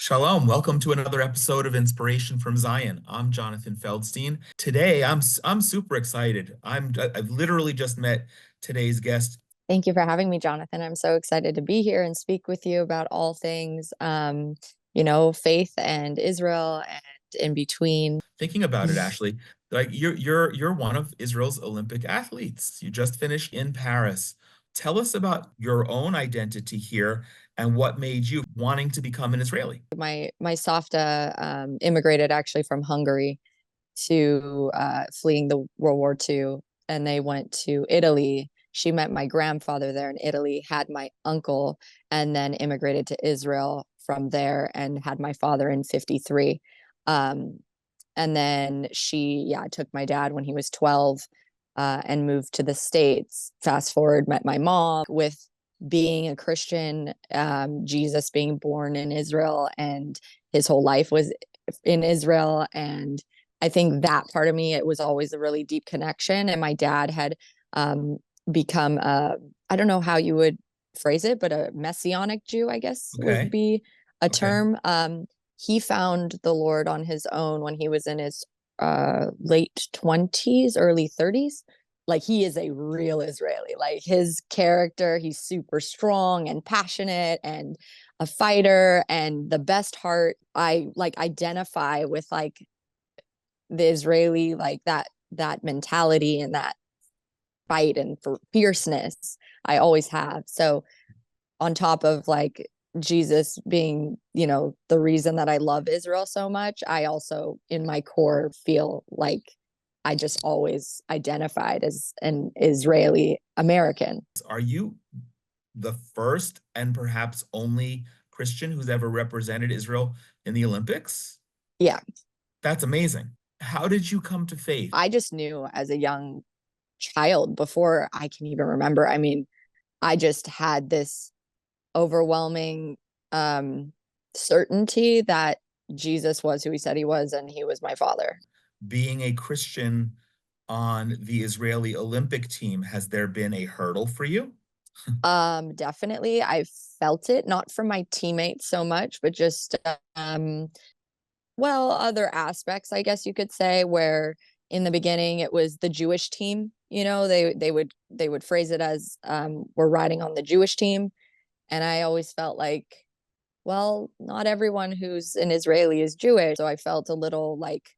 Shalom. Welcome to another episode of Inspiration from Zion. I'm Jonathan Feldstein. Today, I'm super excited. I've literally just met today's guest. Thank you for having me, Jonathan. I'm so excited to be here and speak with you about all things, faith and Israel and in between. Thinking about it, Ashley, like you're one of Israel's Olympic athletes. You just finished in Paris. Tell us about your own identity here and what made you wanting to become an Israeli. My Safta immigrated actually from Hungary to fleeing the World War II, and they went to Italy. She met my grandfather there in Italy, had my uncle, and then immigrated to Israel from there and had my father in 53. Um, and then she took my dad when he was 12 and moved to the States. Fast forward, met my mom with being a Christian, Jesus being born in Israel, and his whole life was in Israel. And I think that part of me, it was always a really deep connection. And my dad had become I don't know how you would phrase it, but a messianic Jew, I guess would Okay. be a Okay. term. He found the Lord on his own when he was in his late 20s, early 30s. Like, he is a real Israeli. Like, his character, he's super strong and passionate and a fighter and the best heart. I like identify with like the Israeli, like that mentality and that fight and for fierceness. I always have. So on top of like Jesus being, the reason that I love Israel so much, I also in my core feel like I just always identified as an Israeli American. Are you the first and perhaps only Christian who's ever represented Israel in the Olympics? Yeah. That's amazing. How did you come to faith? I just knew as a young child before I can even remember. I mean, I just had this overwhelming um certainty that Jesus was who he said he was and he was my father. Being a Christian on the Israeli Olympic team, has there been a hurdle for you? Definitely I felt it, not from my teammates so much, but just other aspects, I guess you could say, where in the beginning it was the Jewish team. They would phrase it as we're riding on the Jewish team. And I always felt like, well, not everyone who's an Israeli is Jewish. So I felt a little like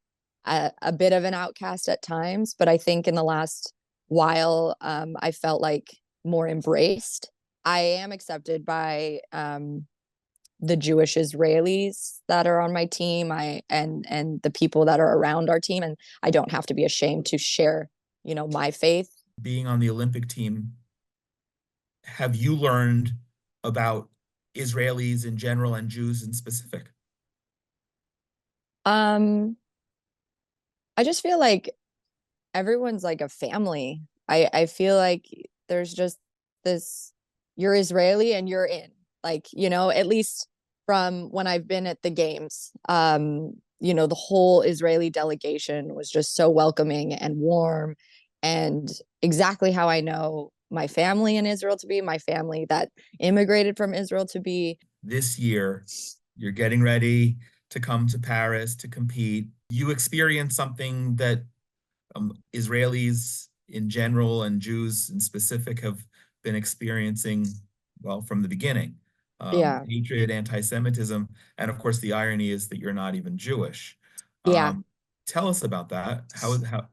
a bit of an outcast at times. But I think in the last while, I felt like more embraced. I am accepted by the Jewish Israelis that are on my team. And the people that are around our team, and I don't have to be ashamed to share, my faith. Being on the Olympic team, have you learned about Israelis in general and Jews in specific? Um, I just feel like everyone's like a family. I feel like there's just this, you're Israeli and you're in. Like, at least from when I've been at the games. The whole Israeli delegation was just so welcoming and warm and exactly how I know my family in Israel to be, my family that immigrated from Israel to be. This year, you're getting ready to come to Paris to compete. You experience something that Israelis in general and Jews in specific have been experiencing, well, from the beginning. Yeah. Hatred, anti-Semitism, and of course, the irony is that you're not even Jewish. Yeah. Um, Tell us about that.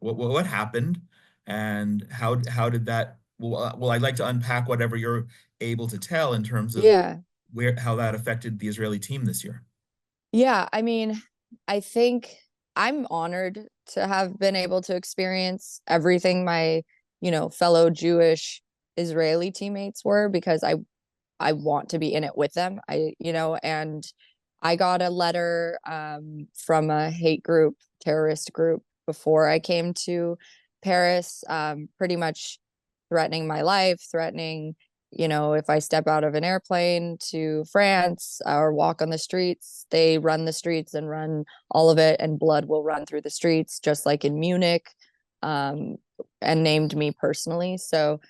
What happened, and how did that? Well, I'd like to unpack whatever you're able to tell in terms of Yeah. where how that affected the Israeli team this year. Yeah, I mean, I think I'm honored to have been able to experience everything my, fellow Jewish Israeli teammates were, because I want to be in it with them. And I got a letter from a hate group, terrorist group before I came to Paris, pretty much threatening my life, threatening, if I step out of an airplane to France or walk on the streets, they run the streets and run all of it, and blood will run through the streets, just like in Munich, um, and named me personally. So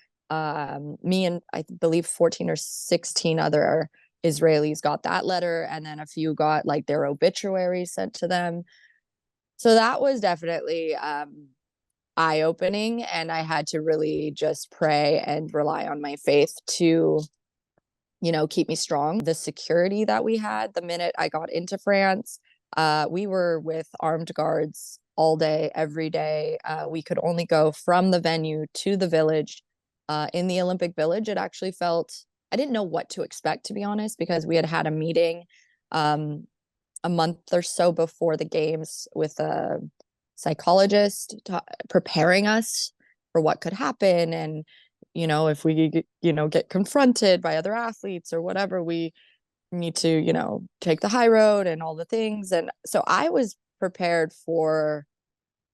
me and I believe 14 or 16 other Israelis got that letter, and then a few got like their obituaries sent to them. So that was definitely eye opening, and I had to really just pray and rely on my faith to, keep me strong. The security that we had the minute I got into France, we were with armed guards all day, every day. We could only go from the venue to the village. In the Olympic Village, it actually felt, I didn't know what to expect, to be honest, because we had had a meeting um, a month or so before the games with a psychologist preparing us for what could happen. And, if we, get confronted by other athletes or whatever, we need to, take the high road and all the things. And so I was prepared for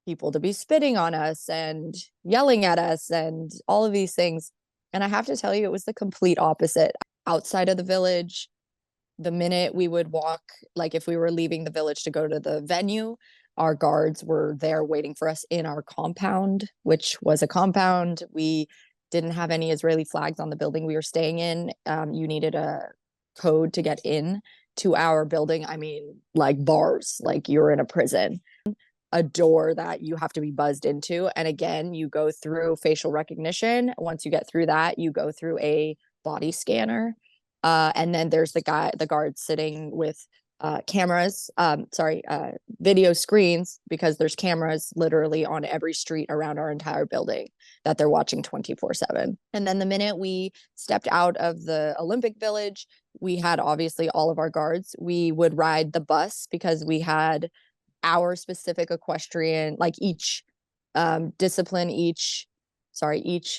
people to be spitting on us and yelling at us and all of these things. And I have to tell you, it was the complete opposite. Outside of the village, the minute we would walk, like if we were leaving the village to go to the venue, our guards were there waiting for us in our compound, which was a compound. We didn't have any Israeli flags on the building we were staying in. You needed a code to get in to our building. I mean, like bars, like you're in a prison. A door that you have to be buzzed into. And again, you go through facial recognition. Once you get through that, you go through a body scanner. And then there's the guard sitting with video screens, because there's cameras literally on every street around our entire building that they're watching 24/7. And then the minute we stepped out of the Olympic Village, we had obviously all of our guards. We would ride the bus because we had our specific equestrian, like each discipline, each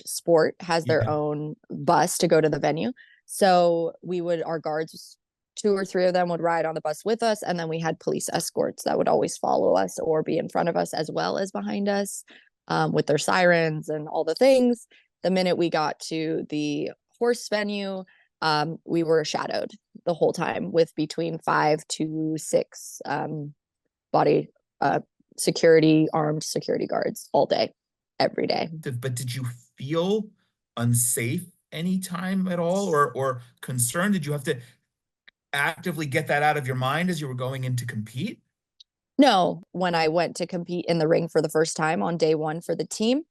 sport has their Yeah. own bus to go to the venue. So our guards, two or three of them would ride on the bus with us. And then we had police escorts that would always follow us or be in front of us as well as behind us, with their sirens and all the things. The minute we got to the horse venue, we were shadowed the whole time with between 5 to 6 body armed security guards all day, every day. But did you feel unsafe anytime at all, or concerned? Did you have to actively get that out of your mind as you were going in to compete? No, when I went to compete in the ring for the first time on day one for the team,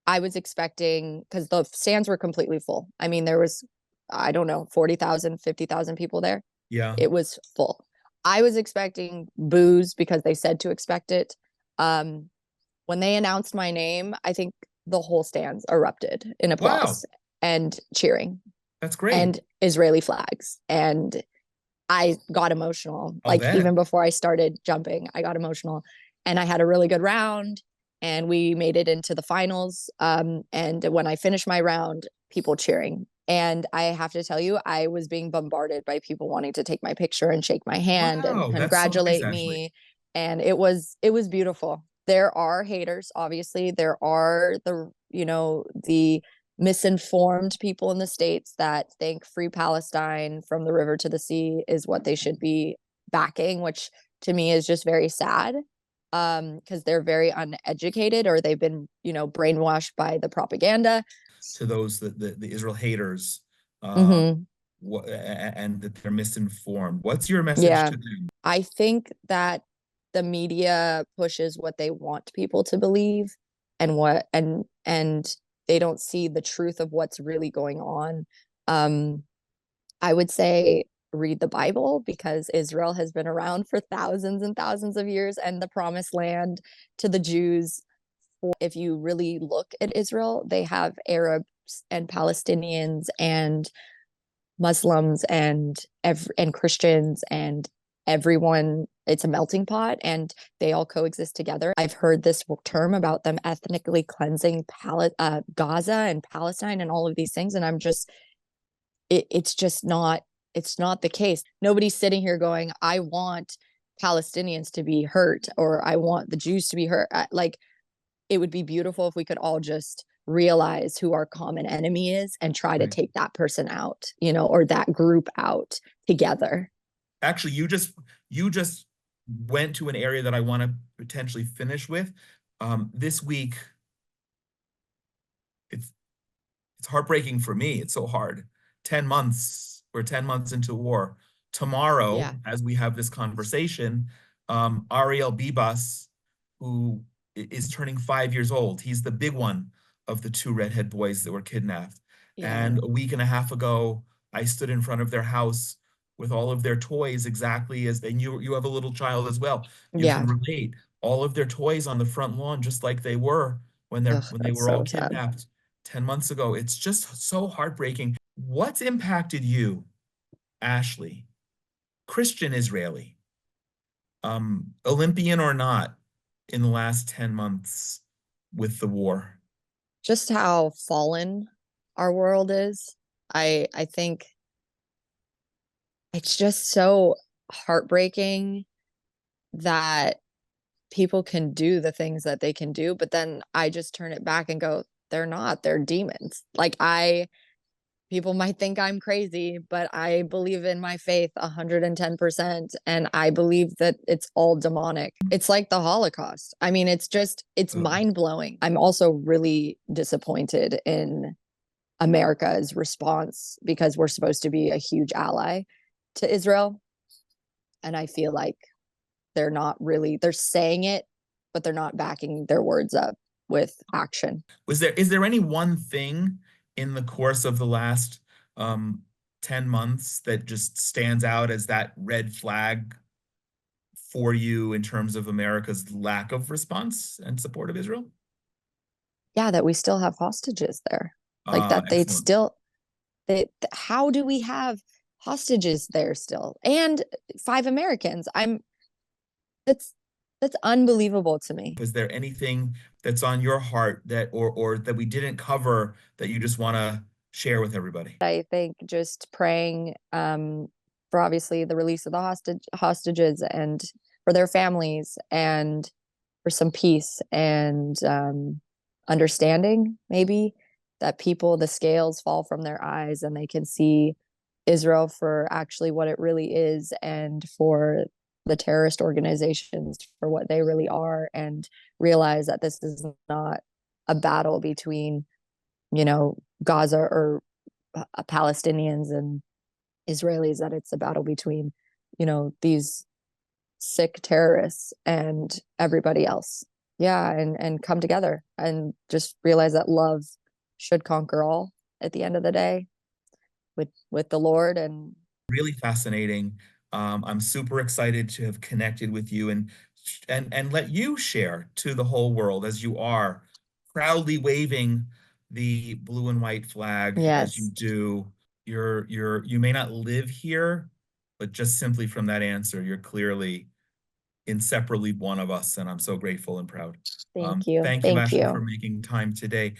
I was expecting, because the stands were completely full. I mean, there was, I don't know, 40,000, 50,000 people there. Yeah. It was full. I was expecting boos because they said to expect it. Um, when they announced my name, I think the whole stands erupted in Wow, applause and cheering that's great. and Israeli flags. And I got emotional. I'll Like bet. even before I started jumping, I got emotional. And I had a really good round, and we made it into the finals. And when I finished my round, people cheering. And I have to tell you, I was being bombarded by people wanting to take my picture and shake my hand and Wow, that's so nice, congratulate Ashley. me. And it was beautiful. There are haters, obviously. There are the misinformed people in the States that think free Palestine from the river to the sea is what they should be backing, which to me is just very sad, because they're very uneducated, or they've been, brainwashed by the propaganda. To those the Israel haters, uh, Mm-hmm. and that they're misinformed. What's your message Yeah. to them? I think that the media pushes what they want people to believe, and they don't see the truth of what's really going on. Um, I would say read the Bible, because Israel has been around for thousands and thousands of years, and the promised land to the Jews. If you really look at Israel, they have Arabs and Palestinians and Muslims and Christians and everyone. It's a melting pot, and they all coexist together. I've heard this term about them ethnically cleansing Gaza and Palestine and all of these things, and it's just not, it's not the case. Nobody's sitting here going, I want Palestinians to be hurt, or I want the Jews to be hurt. Like, it would be beautiful if we could all just realize who our common enemy is and try to Right. take that person out, or that group out together. Actually, you just went to an area that I want to potentially finish with. This week, it's it's heartbreaking for me. It's so hard. 10 months We're 10 months into war. Tomorrow, Yeah. as we have this conversation, Ariel Bibas, who is turning 5 years old, he's the big one of the two redhead boys that were kidnapped. Yeah. And a week and a half ago, I stood in front of their house with all of their toys exactly as they knew. You have a little child as well. You Yeah. can relate all of their toys on the front lawn, just like they were Ugh, when they that's were all so sad. kidnapped 10 months ago. It's just so heartbreaking. What's impacted you, Ashlee, Christian Israeli, Olympian or not, in the last 10 months with the war? Just how fallen our world is. I think it's just so heartbreaking that people can do the things that they can do, but then I just turn it back and go, they're not, they're demons. Like I people might think I'm crazy, but I believe in my faith 110%. And I believe that it's all demonic. It's like the Holocaust. I mean, it's Ugh. mind blowing. I'm also really disappointed in America's response because we're supposed to be a huge ally to Israel. And I feel like they're not really, they're saying it, but they're not backing their words up with action. Is there any one thing in the course of the last um 10 months that just stands out as that red flag for you in terms of America's lack of response and support of Israel? Yeah, that we still have hostages there. Like that they Excellent. still they how do we have hostages there still? And 5 Americans. That's that's unbelievable to me. Is there anything that's on your heart that or that we didn't cover that you just want to share with everybody? I think just praying for obviously the release of the hostages and for their families and for some peace and understanding, maybe that people, the scales fall from their eyes and they can see Israel for actually what it really is and for the terrorist organizations for what they really are and realize that this is not a battle between, Gaza or Palestinians and Israelis, that it's a battle between, these sick terrorists and everybody else. Yeah, and come together and just realize that love should conquer all at the end of the day with the Lord and Really fascinating. I'm super excited to have connected with you and let you share to the whole world as you are proudly waving the blue and white flag as you yes. do. You may not live here, but just simply from that answer, you're clearly inseparably one of us, and I'm so grateful and proud. Thank you. Thank you, Thank Ashley, for you. making time today.